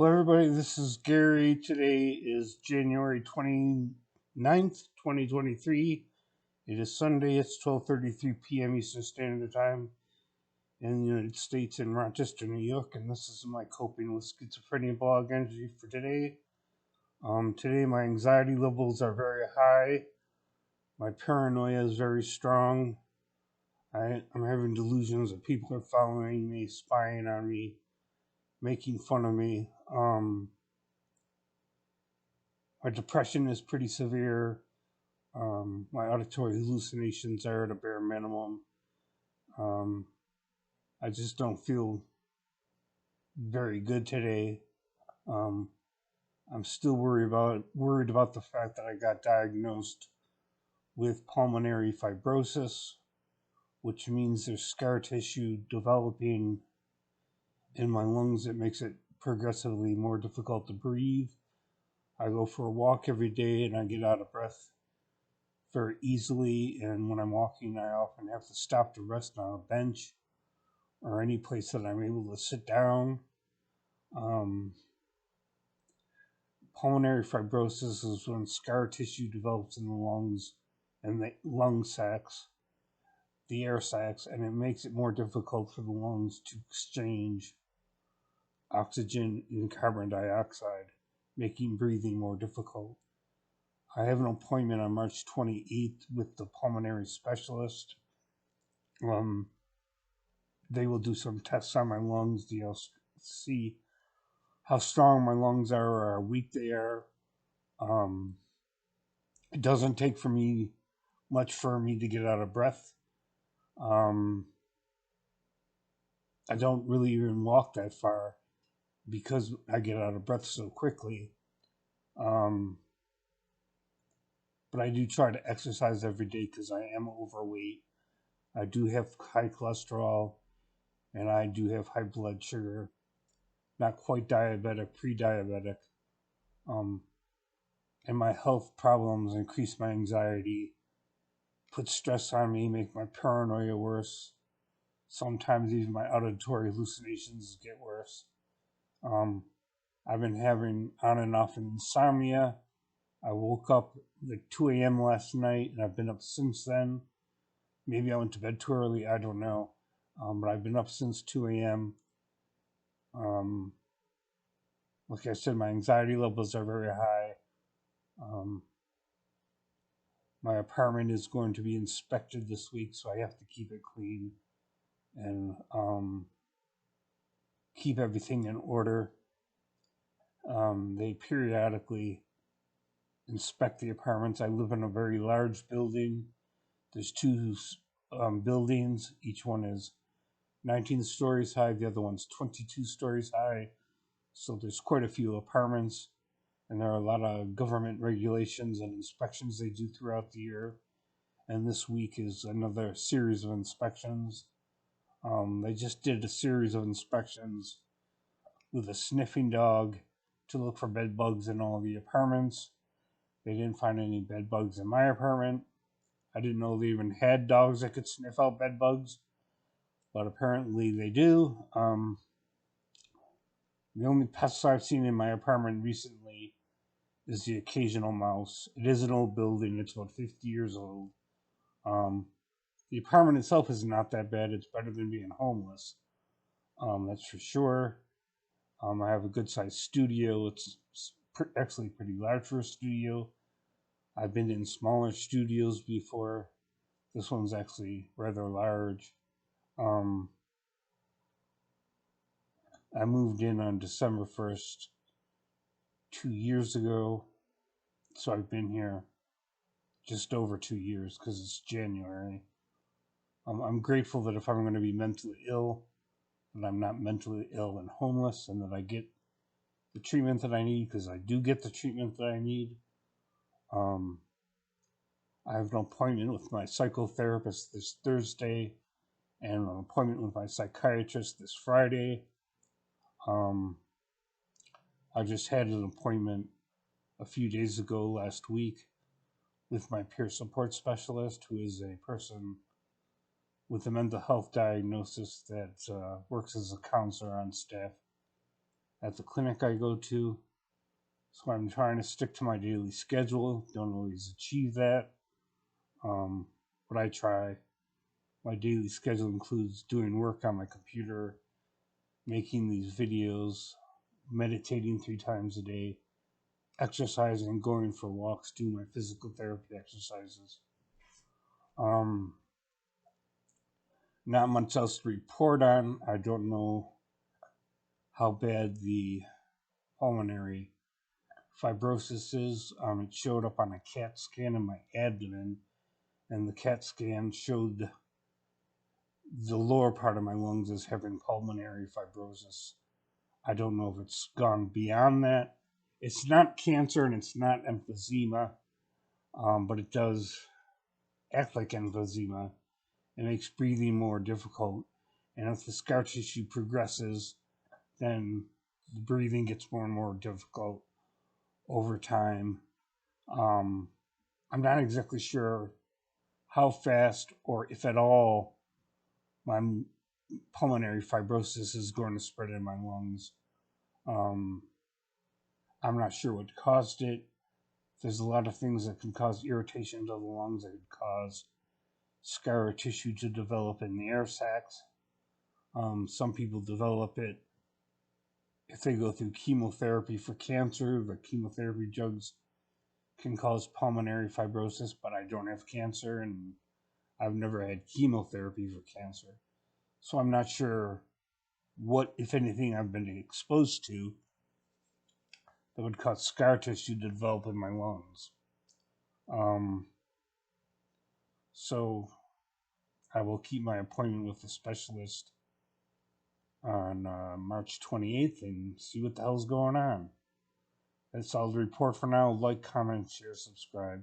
Hello, everybody. This is Gary. Today is January 29th, 2023. It is Sunday. It's 12:33 p.m. Eastern Standard Time in the United States in Rochester, New York. And this is my coping with schizophrenia blog entry for today. Today, my anxiety levels are very high. My paranoia is very strong. I'm having delusions that people are following me, spying on me, making fun of me. My depression is pretty severe. My auditory hallucinations are at a bare minimum. I just don't feel very good today. I'm still worried about the fact that I got diagnosed with pulmonary fibrosis, which means there's scar tissue developing in my lungs that makes it progressively more difficult to breathe. I go for a walk every day and I get out of breath very easily, and when I'm walking, I often have to stop to rest on a bench or any place that I'm able to sit down. Pulmonary fibrosis is when scar tissue develops in the lungs and the lung sacs, the air sacs, and it makes it more difficult for the lungs to exchange oxygen and carbon dioxide, making breathing more difficult. I have an appointment on March 28th with the pulmonary specialist. They will do some tests on my lungs. They'll see how strong my lungs are or how weak they are. It doesn't take much for me to get out of breath. I don't really even walk that far because I get out of breath so quickly. But I do try to exercise every day because I am overweight. I do have high cholesterol and I do have high blood sugar. Not quite diabetic, pre-diabetic. And my health problems increase my anxiety, put stress on me, make my paranoia worse. Sometimes even my auditory hallucinations get worse. I've been having on and off insomnia. I woke up at 2 a.m. last night, and I've been up since then. Maybe I went to bed too early, I don't know. But I've been up since 2 a.m. Like I said, my anxiety levels are very high. My apartment is going to be inspected this week, so I have to keep it clean and keep everything in order. They periodically inspect the apartments. I live in a very large building. There's two buildings. Each one is 19 stories high. The other one's 22 stories high. So there's quite a few apartments, and there are a lot of government regulations and inspections they do throughout the year. And this week is another series of inspections. They just did a series of inspections with a sniffing dog to look for bed bugs in all the apartments. They didn't find any bed bugs in my apartment. I didn't know they even had dogs that could sniff out bed bugs, but apparently they do. The only pests I've seen in my apartment recently is the occasional mouse. It is an old building. It's about 50 years old. The apartment itself is not that bad. It's better than being homeless. That's for sure. I have a good-sized studio. It's actually pretty large for a studio. I've been in smaller studios before. This one's actually rather large. I moved in on December 1st, 2 years ago. So I've been here just over 2 years because it's January. I'm grateful that if I'm going to be mentally ill, that I'm not mentally ill and homeless, and that I get the treatment that I need, because I do get the treatment that I need. I have an appointment with my psychotherapist this Thursday and an appointment with my psychiatrist this Friday. I just had an appointment a few days ago last week with my peer support specialist, who is a person with a mental health diagnosis that works as a counselor on staff at the clinic I go to. So I'm trying to stick to my daily schedule. Don't always achieve that, but I try. My daily schedule includes doing work on my computer, making these videos, meditating 3 times a day, exercising, going for walks, doing my physical therapy exercises. Not much else to report on. I don't know how bad the pulmonary fibrosis is. It showed up on a CAT scan in my abdomen, and the CAT scan showed the lower part of my lungs as having pulmonary fibrosis. I don't know if it's gone beyond that. It's not cancer and it's not emphysema, but it does act like emphysema. It makes breathing more difficult. And if the scar tissue progresses, then the breathing gets more and more difficult over time. I'm not exactly sure how fast or if at all my pulmonary fibrosis is going to spread in my lungs. I'm not sure what caused it. There's a lot of things that can cause irritation to the lungs, that could cause scar tissue to develop in the air sacs. Some people develop it if they go through chemotherapy for cancer. The chemotherapy drugs can cause pulmonary fibrosis, but I don't have cancer and I've never had chemotherapy for cancer. So I'm not sure what, if anything, I've been exposed to that would cause scar tissue to develop in my lungs. So I will keep my appointment with the specialist on March 28th and see what the hell's going on. That's all the report for now. Like, comment, share, subscribe.